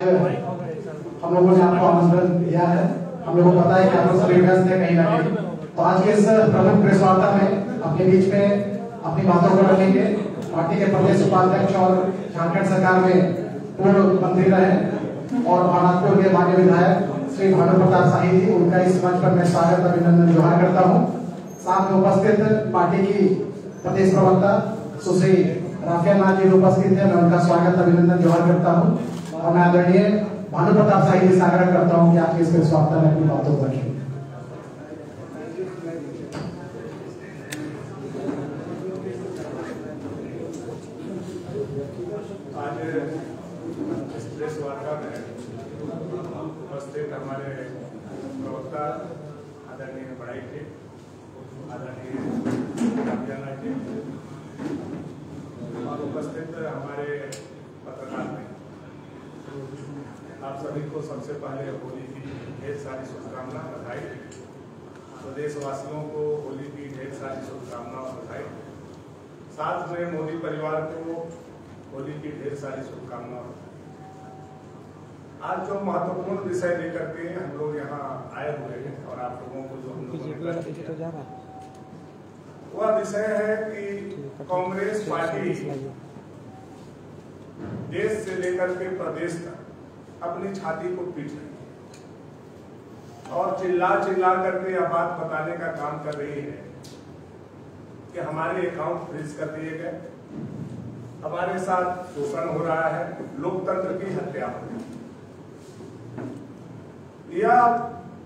हम लोगों ने आपको आमंत्रण दिया है। हम लोगों को पता है कि आप लोग सभी व्यस्त हैं कहीं ना कहीं, तो आज के इस प्रमुख प्रेस वार्ता में अपने बीच में अपनी बातों को रखेंगे पार्टी के प्रदेश उपाध्यक्ष और झारखंड सरकार में पूर्व मंत्री रहे और भागलपुर के माननीय विधायक श्री भानु प्रताप शाही जी, उनका इस मंच पर मैं स्वागत अभिनंदन जोहार करता हूँ। साथ में उपस्थित पार्टी की प्रदेश प्रवक्ता सुश्री राफिया नाथ जी उपस्थित है, मैं उनका स्वागत अभिनंदन जोहार करता हूँ और मैं आदरणीय भानु प्रताप शाही जी से आग्रह करता हूँ कि आप इस प्रेस वार्ता में अपनी बातों को रखें। आज इस प्रेस वार्ता में उपस्थित हमारे प्रवक्ता आदरणीय बड़ाई जी, आदरणीय रामजाना जी और उपस्थित हमारे पत्रकार में आप सभी को सबसे पहले होली की ढेर सारी शुभकामनाएं, बधाई। प्रदेशवासियों को होली की ढेर सारी शुभकामनाएं और बधाई। साथ में मोदी परिवार को होली की ढेर सारी शुभकामनाएं। आज जो महत्वपूर्ण विषय लेकर के हम लोग यहाँ आए हुए हैं और आप लोगों को जो वह विषय है कि कांग्रेस पार्टी देश से लेकर के प्रदेश तक अपनी छाती को पीट रही है और चिल्ला करके यह बात बताने का काम कर रही है कि हमारे अकाउंट फ्रीज कर दिए गए, हमारे साथ शोषण हो रहा है, लोकतंत्र की हत्या हो रही है। यह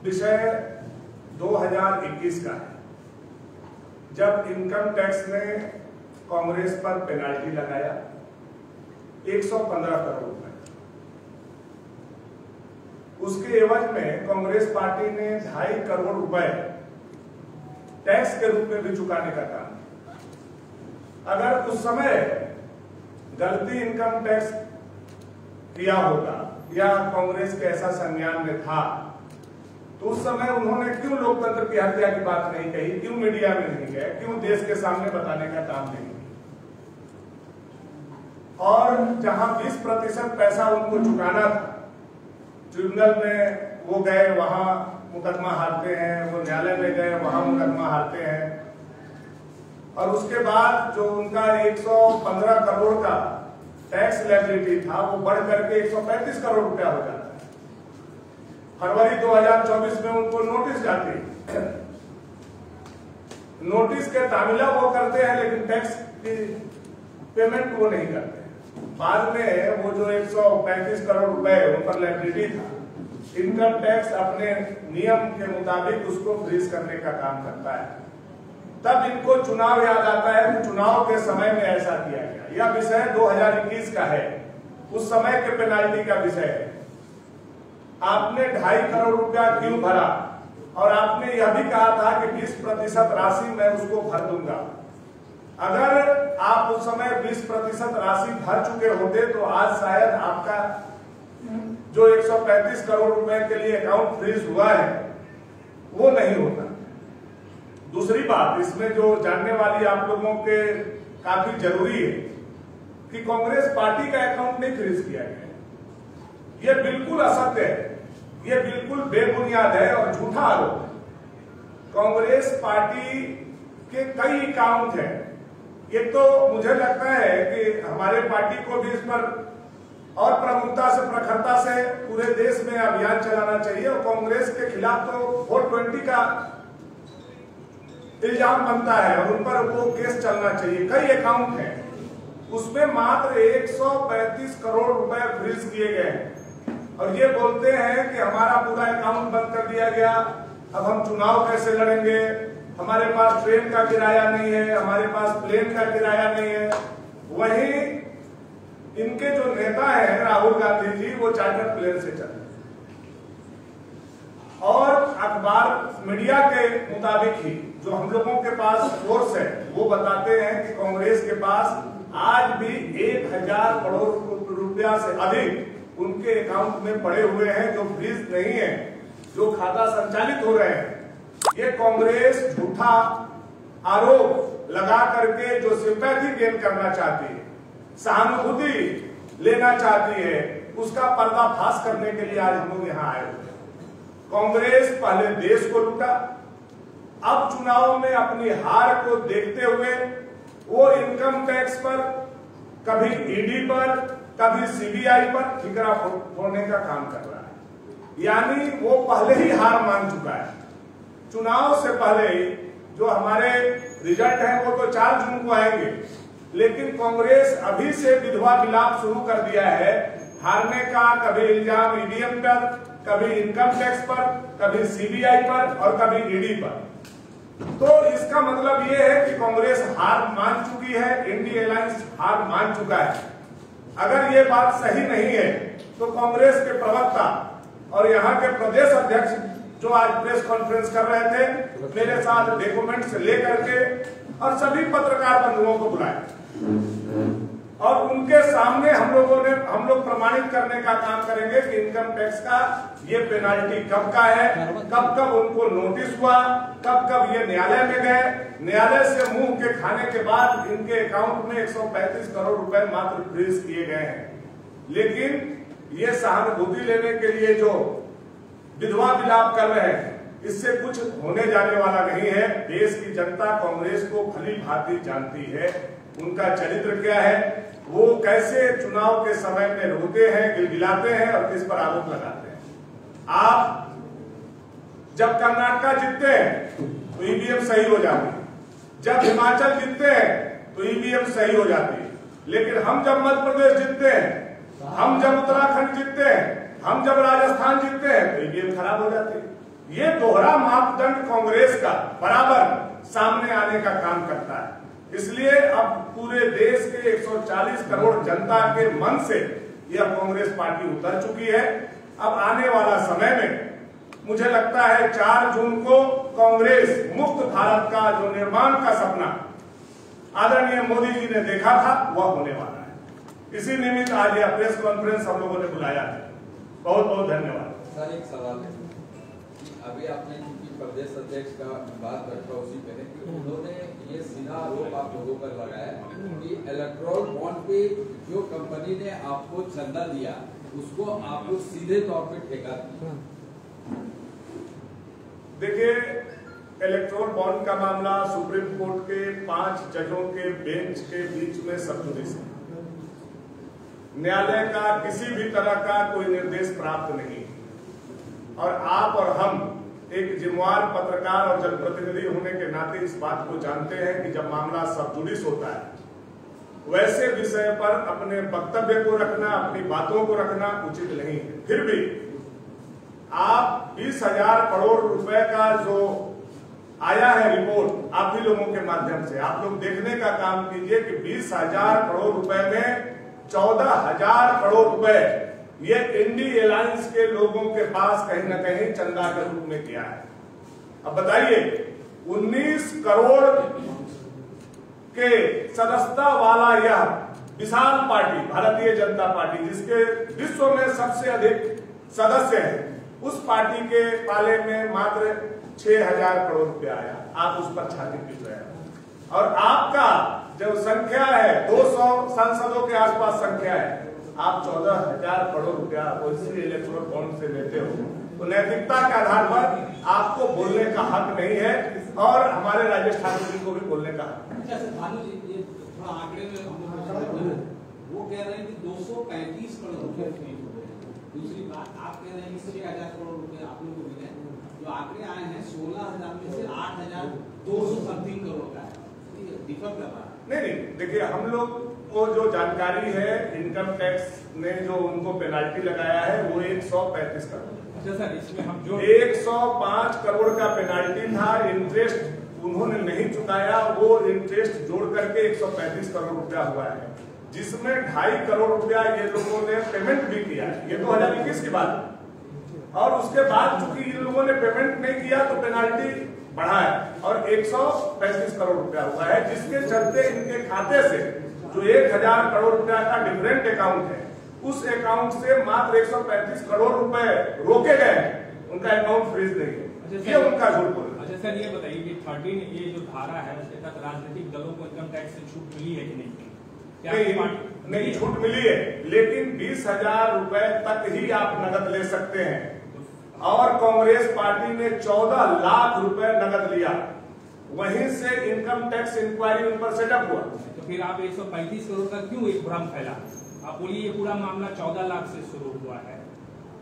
विषय 2021 का है, जब इनकम टैक्स ने कांग्रेस पर पेनाल्टी लगाया 115 करोड़ रुपए। उसके एवज में कांग्रेस पार्टी ने 2.5 करोड़ रुपए टैक्स के रूप में भी चुकाने का काम। अगर उस समय गलती इनकम टैक्स किया होगा या कांग्रेस के ऐसा संज्ञान में था, तो उस समय उन्होंने क्यों लोकतंत्र की हत्या की बात नहीं कही, क्यों मीडिया में नहीं गए, क्यों देश के सामने बताने का काम नहीं किया। और जहां 20% पैसा उनको चुकाना था, ट्रिब्यूनल में वो गए, वहां मुकदमा हारते हैं, वो न्यायालय में गए, वहां मुकदमा हारते हैं, और उसके बाद जो उनका 115 करोड़ का टैक्स लायबिलिटी था वो बढ़ करके 135 करोड़ रुपया हो जाता है। फरवरी 2024 में उनको नोटिस जाती है। नोटिस के तामीला वो करते हैं लेकिन टैक्स की पेमेंट वो नहीं करते। बाद में वो जो 135 करोड़ रुपए उन पर लायबिलिटी था, इनकम टैक्स अपने नियम के मुताबिक उसको फ्रीज करने का काम करता है। तब इनको चुनाव याद आता है कि चुनाव के समय में ऐसा किया गया। यह विषय 2021 का है, उस समय के पेनाल्टी का विषय है। आपने 2.5 करोड़ रुपया क्यों भरा, और आपने यह भी कहा था कि 20% राशि मैं उसको भर दूंगा। अगर आप उस समय 20% राशि भर चुके होते तो आज शायद आपका जो 135 करोड़ रुपए के लिए अकाउंट फ्रीज हुआ है वो नहीं होता। दूसरी बात इसमें जो जानने वाली आप लोगों के काफी जरूरी है कि कांग्रेस पार्टी का अकाउंट नहीं फ्रीज किया गया। यह बिल्कुल असत्य है, यह बिल्कुल बेबुनियाद है और झूठा आरोप है। कांग्रेस पार्टी के कई अकाउंट हैं। ये तो मुझे लगता है कि हमारे पार्टी को भी इस पर और प्रमुखता से, प्रखरता से पूरे देश में अभियान चलाना चाहिए और कांग्रेस के खिलाफ तो 420 का इल्जाम बनता है और उन पर वो केस चलना चाहिए। कई अकाउंट हैं, उसमें मात्र 135 करोड़ रुपए फ्रीज किए गए हैं और ये बोलते हैं कि हमारा पूरा अकाउंट बंद कर दिया गया, अब हम चुनाव कैसे लड़ेंगे, हमारे पास ट्रेन का किराया नहीं है, हमारे पास प्लेन का किराया नहीं है। वहीं इनके जो नेता हैं राहुल गांधी जी, वो चार्टर प्लेन से चलते और अखबार मीडिया के मुताबिक ही जो हम लोगों के पास सोर्स है वो बताते हैं कि कांग्रेस के पास आज भी 1000 करोड़ रुपया से अधिक उनके अकाउंट में पड़े हुए हैं जो फ्रीज नहीं है, जो खाता संचालित हो रहे हैं। ये कांग्रेस झूठा आरोप लगा करके जो सिंपैथी गेन करना चाहती है, सहानुभूति लेना चाहती है, उसका पर्दाफाश करने के लिए आज हम लोग यहाँ आए हुए हैं। कांग्रेस पहले देश को लूटा, अब चुनाव में अपनी हार को देखते हुए वो इनकम टैक्स पर, कभी ईडी पर, कभी सीबीआई पर ठिकरा फोड़ने का काम कर रहा है। यानी वो पहले ही हार मान चुका है। चुनाव से पहले ही जो हमारे रिजल्ट हैं वो तो 4 जून को आएंगे, लेकिन कांग्रेस अभी से विधवा विलाप शुरू कर दिया है हारने का। कभी इल्जाम ईवीएम पर, कभी इनकम टैक्स पर, कभी सीबीआई पर और कभी ईडी पर। तो इसका मतलब ये है कि कांग्रेस हार मान चुकी है, इंडिया अलायंस हार मान चुका है। अगर ये बात सही नहीं है तो कांग्रेस के प्रवक्ता और यहाँ के प्रदेश अध्यक्ष जो आज प्रेस कॉन्फ्रेंस कर रहे थे, मेरे साथ डॉक्यूमेंट्स लेकर के और सभी पत्रकार बंधुओं को बुलाए और उनके सामने हम लोग प्रमाणित करने का काम करेंगे कि इनकम टैक्स का ये पेनाल्टी कब का है, कब कब उनको नोटिस हुआ, कब कब ये न्यायालय में गए, न्यायालय से मुंह के खाने के बाद इनके अकाउंट में 135 करोड़ रुपए मात्र फ्रीज किए गए हैं। लेकिन ये सहानुभूति लेने के लिए जो विधवा विलाप कर रहे हैं, इससे कुछ होने जाने वाला नहीं है। देश की जनता कांग्रेस को भली भांति जानती है, उनका चरित्र क्या है, वो कैसे चुनाव के समय में रोते हैं, गिलगिलाते हैं और किस पर आरोप लगाते हैं। आप जब कर्नाटक जीतते हैं तो ईवीएम सही हो जाती है, जब हिमाचल जीतते हैं तो ईवीएम सही हो जाती है, लेकिन हम जब मध्य प्रदेश जीतते हैं, हम जब उत्तराखंड जीतते हैं, हम जब राजस्थान जीतते हैं तो ईवीएम खराब हो जाती है। ये दोहरा मापदंड कांग्रेस का बराबर सामने आने का काम करता है। इसलिए अब पूरे देश के 140 करोड़ जनता के मन से यह कांग्रेस पार्टी उतर चुकी है। अब आने वाला समय में मुझे लगता है 4 जून को कांग्रेस मुक्त भारत का जो निर्माण का सपना आदरणीय मोदी जी ने देखा था वह होने वाला है। इसी निमित्त आज यह प्रेस कॉन्फ्रेंस हम लोगों ने बुलाया है। बहुत बहुत धन्यवाद। सर एक सवाल है, अभी आपने क्योंकि प्रदेश अध्यक्ष का बात रखा उसी पे कि उन्होंने ये सीधा आरोप आप लोगों पर लगाया कि इलेक्ट्रोल बॉन्ड पे जो कंपनी ने आपको चंदा दिया उसको आप लोग सीधे तौर पे ठेका दिया। देखिए, इलेक्ट्रोल बॉन्ड का मामला सुप्रीम कोर्ट के 5 जजों के बेंच के बीच में सबजुडिस है। न्यायालय का किसी भी तरह का कोई निर्देश प्राप्त नहीं, और आप और हम एक जिम्मेवार पत्रकार और जनप्रतिनिधि होने के नाते इस बात को जानते हैं कि जब मामला सबजुडिस होता है वैसे विषय पर अपने वक्तव्य को रखना, अपनी बातों को रखना उचित नहीं है। फिर भी आप 20,000 करोड़ रुपए का जो आया है रिपोर्ट आप ही लोगों के माध्यम से आप लोग देखने का काम कीजिए कि 20,000 करोड़ रुपए में 14,000 करोड़ रुपए ये इंडी अलायंस के लोगों के पास कहीं न कहीं चंदा के रूप में किया है। अब बताइए, 19 करोड़ के सदस्यता वाला यह विशाल पार्टी भारतीय जनता पार्टी, जिसके विश्व में सबसे अधिक सदस्य हैं, उस पार्टी के पाले में मात्र 6,000 करोड़ रुपया आया। आप उस पर छाती पीट रहे हैं और आपका जो संख्या है 200 सांसदों के आसपास संख्या है, आप 14,000 करोड़ रुपया उसी इलेक्ट्रोल बॉन्ड से लेते हो। तो नैतिकता के आधार पर आपको बोलने का हक नहीं है और हमारे राजेश ठाकुर जी को भी बोलने का हक है। ये थोड़ा आंकड़े में वो कह रहे हैं कि 235 करोड़ रुपए खरीद हो गए। दूसरी बात आप कह रहे हैं कि 6,000 करोड़ रुपए आप लोगों को मिले, जो आंकड़े आए हैं 16,000 में से 8,200 समथिंग करोड़ का है, डिफर कर रहा है। नहीं, देखिए, हम लोग को जो जानकारी है इनकम टैक्स ने जो उनको पेनाल्टी लगाया है वो 135 करोड़। अच्छा सर, इसमें हम जो 105 करोड़ का पेनाल्टी था, इंटरेस्ट उन्होंने नहीं चुकाया, वो इंटरेस्ट जोड़ करके 135 करोड़ रुपया हुआ है, जिसमें 2.5 करोड़ रुपया ये लोगों ने पेमेंट भी किया है। ये 2021 की बात है और उसके बाद चूंकि इन लोगों ने पेमेंट नहीं किया तो पेनाल्टी बढ़ा है और 135 करोड़ रुपया हुआ है, जिसके चलते इनके खाते से जो 1,000 करोड़ रुपया का डिफरेंट अकाउंट है उस अकाउंट से मात्र 135 करोड़ रुपए रोके गए, उनका अकाउंट फ्रीज नहीं है। ये उनका झूठ बोलना। अच्छा सर, ये बताइए कि 13 ये जो धारा है उसके तहत राजनीतिक दलों को इनकम टैक्स से छूट मिली है कि नहीं? नहीं, छूट मिली है, लेकिन 20,000 रुपए तक ही आप नगद ले सकते हैं। और कांग्रेस पार्टी ने 14 लाख रुपए नगद लिया, वहीं से इनकम टैक्स इंक्वायरी उन पर सेटअप हुआ। तो फिर आप 135 करोड़ का क्यों एक भ्रम फैला? आप बोलिए ये पूरा मामला 14 लाख से शुरू हुआ है,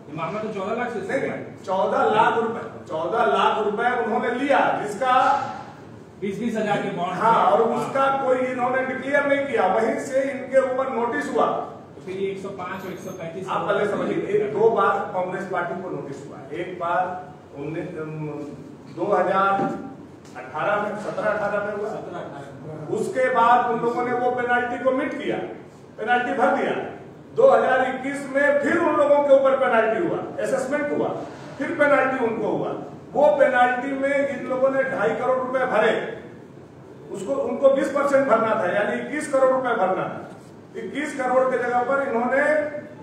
ये मामला तो 14 लाख से शुरू हुआ है। 14 लाख रुपए उन्होंने लिया, जिसका 20-20 हजार के बॉन्ड। हाँ, और उसका कोई इन्होंने डिक्लेयर नहीं किया, वहीं से इनके ऊपर नोटिस हुआ। तो फिर ये 105 और 135 आप पहले समझिए, 2 बार कांग्रेस पार्टी को नोटिस हुआ। एक बार 2018 में 17-18 में हुआ। 17-18 उसके बाद उन लोगों ने वो पेनाल्टी को मिट किया, पेनाल्टी भर दिया। 2021 में फिर उन लोगों के ऊपर पेनाल्टी हुआ, असेसमेंट हुआ, फिर पेनाल्टी उनको हुआ। वो पेनाल्टी में इन लोगों ने 2.5 करोड़ रुपए भरे, उसको उनको 20% भरना था, यानी 21 करोड़ रुपए भरना था। 21 करोड़ के जगह पर इन्होंने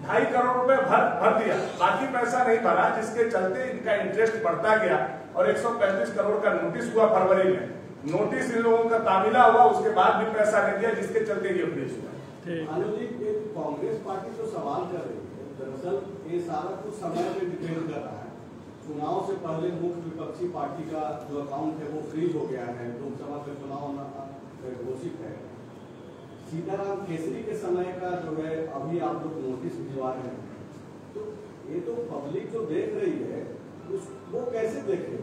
2.5 करोड़ रुपए भर दिया, बाकी पैसा नहीं भरा, जिसके चलते इनका इंटरेस्ट बढ़ता गया और 135 करोड़ का नोटिस हुआ फरवरी में। नोटिस इन लोगों का तामीला हुआ, उसके बाद भी पैसा नहीं दिया, जिसके चलते ये केस हुआ। कांग्रेस पार्टी तो सवाल कर रही है, दरअसल ये सारा कुछ समय पे डिपेंड कर रहा है। चुनाव से पहले मुख्य विपक्षी पार्टी का जो अकाउंट है वो फ्रीज हो गया है, लोकसभा का चुनाव घोषित है। सीताराम केसरी के समय का जो है अभी आप लोग नोटिस भिजवा रहे हैं, तो ये तो पब्लिक जो देख रही है वो कैसे देखे,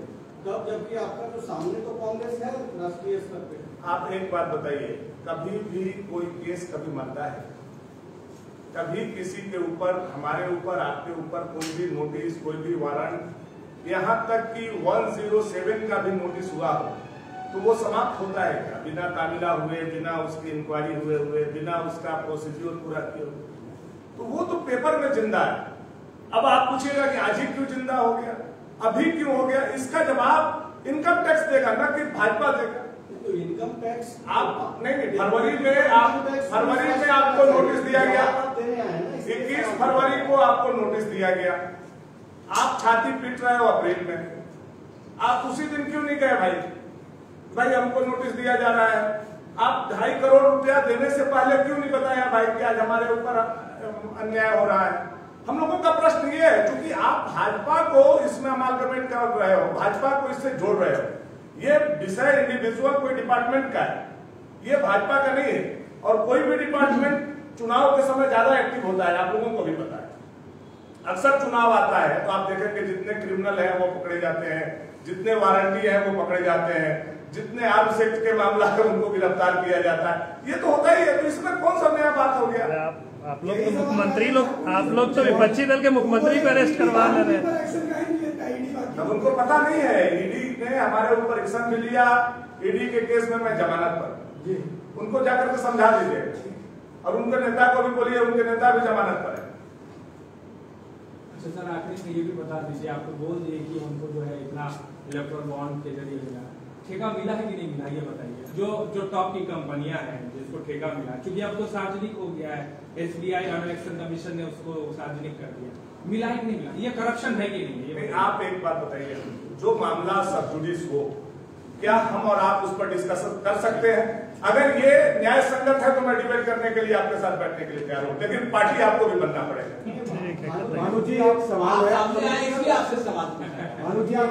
तब जबकि आपका जो सामने तो कांग्रेस है राष्ट्रीय स्तर पे। आप एक बात बताइए, कभी भी कोई केस कभी मरता है? कभी किसी के ऊपर, हमारे ऊपर, आपके ऊपर कोई भी नोटिस, कोई भी वारंट, यहाँ तक कि 107 का भी नोटिस हुआ हो तो वो समाप्त होता है क्या? बिना तामीला हुए, बिना उसकी इंक्वायरी हुए, बिना उसका प्रोसीड्यूर पूरा किए हुए? तो वो तो पेपर में जिंदा है। अब आप पूछिएगा कि आज ही क्यों जिंदा हो गया, अभी क्यों हो गया, इसका जवाब इनकम टैक्स देगा, न कि भाजपा देगा। तो इनकम टैक्स आप नहीं, फरवरी में आपको नोटिस दिया गया, 21 फरवरी को आपको नोटिस दिया गया, आप छाती पीट रहे हो अप्रैल में, आप उसी दिन क्यों नहीं गए भाई हमको नोटिस दिया जा रहा है? आप 2.5 करोड़ रुपया देने से पहले क्यों नहीं बताया भाई कि आज हमारे ऊपर अन्याय हो रहा है? हम लोगों का प्रश्न ये है, क्योंकि आप भाजपा को इसमें अमालगमेट कर रहे हो, भाजपा को इससे जोड़ रहे हो। ये विषय इंडिविजुअल कोई डिपार्टमेंट का है, ये भाजपा का नहीं है। और कोई भी डिपार्टमेंट चुनाव के समय ज्यादा एक्टिव होता है, आप लोगों को भी पता है। अक्सर चुनाव आता है तो आप देखेंगे जितने क्रिमिनल हैं वो पकड़े जाते हैं, जितने वारंटी हैं वो पकड़े जाते हैं, जितने आर्म्स एक्ट के मामला है उनको गिरफ्तार किया जाता है। ये तो होता ही है, तो इसमें कौन सा नया बात हो गया? आप लोग तो मुख्यमंत्री आप लोग तो विपक्षी दल के मुख्यमंत्री को अरेस्ट करवा रहे हैं। तब उनको पता नहीं है, ईडी ने हमारे ऊपर एक्शन भी लिया, ईडी के केस में मैं जमानत पर, उनको जाकर के समझा दीजिए, और उनके नेता को भी बोलिए, उनके नेता भी जमानत पर है। अच्छा सर, आखिरी में ये भी बता दीजिए, आपको बोल दिए कि उनको जो है इतना इलेक्ट्रल बॉन्ड के जरिए मिला, ठेका मिला है कि नहीं मिला, ये बताइए। जो टॉप की कंपनियां हैं जिसको ठेका मिला, क्योंकि अब तो सार्वजनिक हो गया है, SBI और इलेक्शन कमीशन ने उसको सार्वजनिक कर दिया, मिला है कि नहीं मिला, ये करप्शन है कि नहीं? ये आप एक बात बताइए, जो मामला सब जुडिस हो, क्या हम और आप उस पर डिस्कशन कर सकते हैं? अगर ये न्याय संगत है तो मैं डिबेट करने के लिए आपके साथ बैठने के लिए तैयार हूं, लेकिन पार्टी आपको भी बनना पड़ेगा। भानु जी एक सवाल है, आपसे सवाल भानु जी आप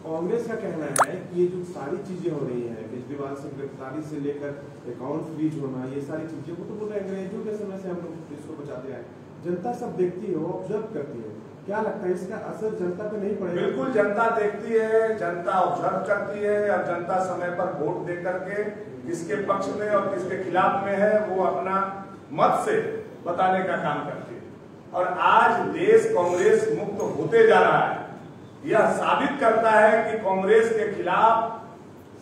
कांग्रेस का कहना है कि ये जो सारी चीजें हो रही हैं, केजरीवाल से गिरफ्तारी से लेकर अकाउंट फ्रीज होना, ये सारी चीजें को तो बोला अंग्रेजों के समय से हम लोग इसको बचाते आए, जनता सब देखती है, ऑब्जर्व करती है, क्या लगता है इसका असर जनता पे नहीं पड़ेगा? बिल्कुल जनता देखती है, जनता ऑब्जर्व करती है, और जनता समय पर वोट दे करके किसके पक्ष में और किसके खिलाफ में है वो अपना मत से बताने का काम करती है। और आज देश कांग्रेस मुक्त होते जा रहा है, यह साबित करता है कि कांग्रेस के खिलाफ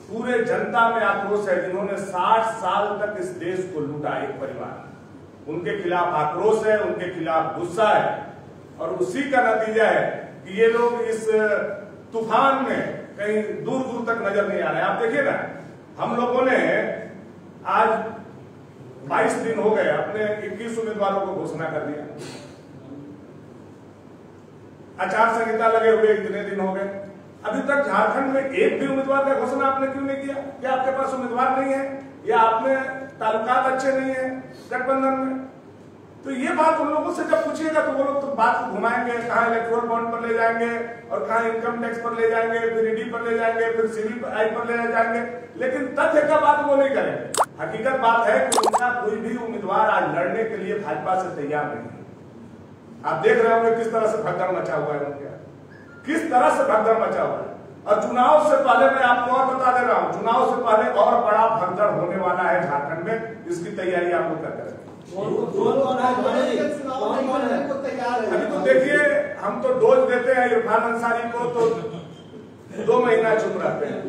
पूरे जनता में आक्रोश है, जिन्होंने 60 साल तक इस देश को लूटा एक परिवार, उनके खिलाफ आक्रोश है, उनके खिलाफ गुस्सा है, और उसी का नतीजा है कि ये लोग इस तूफान में कहीं दूर दूर तक नजर नहीं आ रहे। आप देखिए ना, हम लोगों ने आज 22 दिन हो गए, अपने 21 उम्मीदवारों को घोषणा कर दिया, आचार संहिता लगे हुए इतने दिन हो गए, अभी तक झारखंड में एक भी उम्मीदवार का घोषणा आपने क्यों नहीं किया? क्या आपके पास उम्मीदवार नहीं है, या आपने ताल्लुकात अच्छे नहीं है गठबंधन में। तो ये बात उन लोगों से जब पूछिएगा तो वो लोग तो बात को घुमाएंगे, कहाँ इलेक्टोरल बॉन्ड पर ले जाएंगे और कहाँ इनकम टैक्स पर ले जाएंगे, फिर ईडी पर ले जाएंगे, फिर सीबीआई पर ले जाएंगे, लेकिन तथ्य का बात वो नहीं करेंगे। हकीकत बात है कि उनका कोई भी उम्मीदवार आज लड़ने के लिए भाजपा से तैयार नहीं है। आप देख रहे होंगे किस तरह से भगदड़ मचा हुआ है उनके, किस तरह से भगदड़ मचा हुआ है। और चुनाव से पहले मैं आपको और बता दे रहा हूँ, चुनाव से पहले और बड़ा भगदड़ होने वाला है झारखंड में, इसकी तैयारी आप लोग करते हैं। अभी तो देखिए, हम तो डोज देते हैं इरफान अंसारी को तो 2 महीना चुप रहते हैं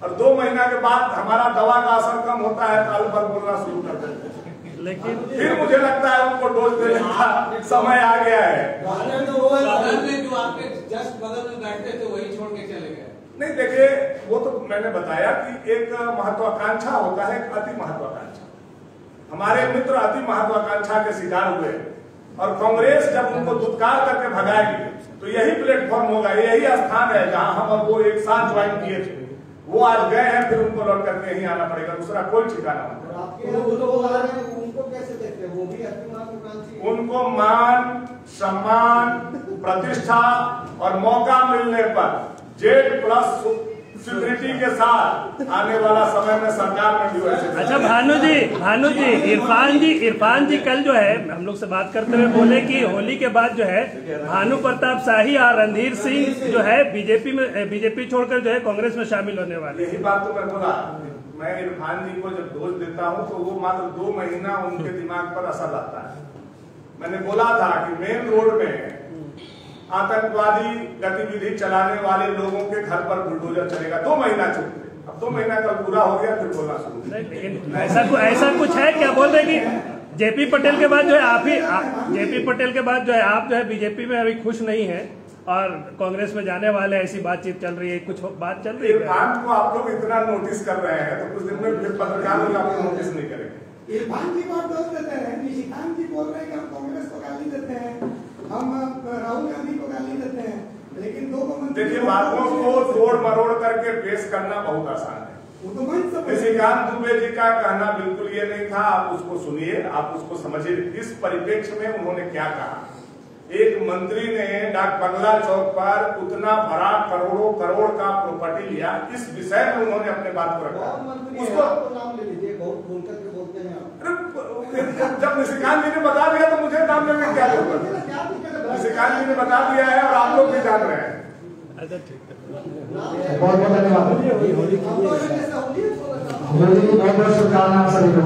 और 2 महीना के बाद हमारा दवा का असर कम होता है, काल भर बोलना शुरू कर देते हैं। लेकिन फिर मुझे लगता है उनको डोज देने का समय आ गया है। जो आपके जस्ट बगल में बैठते थे वही छोड़ के चले गए। नहीं देखिए, वो तो मैंने बताया कि एक महत्वाकांक्षा होता है, एक अति महत्वाकांक्षा। हमारे मित्र अति महत्वाकांक्षा के शिकार हुए और कांग्रेस जब उनको दुत्कार करके भगाएगी तो यही प्लेटफॉर्म होगा, यही स्थान है जहां हम और वो एक साथ ज्वाइन किए थे। वो आज गए हैं, फिर उनको लौट करके यहीं आना पड़ेगा, दूसरा कोई ठिकाना नहीं। उनको कैसे देखते हैं? वो भी अति महत्वाकांक्षी। उनको मान, सम्मान, प्रतिष्ठा और मौका मिलने पर Z+ सिक्योरिटी के साथ आने वाला समय में सरकार में भी वैसे। अच्छा भानु जी, इरफान जी कल जो है हम लोग से बात करते हुए बोले कि होली के बाद जो है भानु प्रताप शाही और रणधीर सिंह जो है बीजेपी छोड़कर जो है कांग्रेस में शामिल होने वाले। यही बात तो मैं बोला, मैं इरफान जी को जब डोज देता हूं तो वो मात्र 2 महीना उनके दिमाग पर असर रहता है। मैंने बोला था कि मेन रोड में आतंकवादी गतिविधि चलाने वाले लोगों के घर पर बुलडोजर चलेगा। 2 महीना चुप थे, अब 2 महीना कल पूरा हो गया, फिर बोलना शुरू। लेकिन ऐसा कुछ है क्या? बोल रहे कि जेपी पटेल के बाद जो है जेपी पटेल के बाद जो है आप जो है बीजेपी में अभी खुश नहीं है और कांग्रेस में जाने वाले, ऐसी बातचीत चल रही है, कुछ बात चल रही है? इरफान को आप लोग इतना नोटिस कर रहे हैं तो कुछ दिन में फिर पत्रकार लोग आपको नोटिस नहीं करेंगे। इरफान जी को डोज देते हैं, निशिकांत जी बोल रहे हैं कि हम कांग्रेस को गाली देते हैं, हम राहुल गांधी को गाली देते हैं, लेकिन 2 मंत्री। देखिए, बातों को तोड़ मरोड़ करके पेश करना बहुत आसान है। निशिकांत दुबे जी का कहना बिल्कुल ये नहीं था, आप उसको सुनिए, आप उसको समझिए। इस परिप्रेक्ष्य में उन्होंने क्या कहा। एक मंत्री ने डाक बंगला चौक पर उतना बड़ा करोड़ों करोड़ का प्रॉपर्टी लिया, इस विषय में उन्होंने अपने बात को रखा। उसको नाम ले लीजिए, बहुत भूल करके बोलते हैं। जब निशिकांत जी ने बता दिया तो मुझे नाम लेने में क्या जरूरत है? निशिकांत जी ने बता दिया है और आप लोग भी जान रहे हैं। बहुत बहुत धन्यवाद। बहुत बहुत शुभकामनाएं सभी को।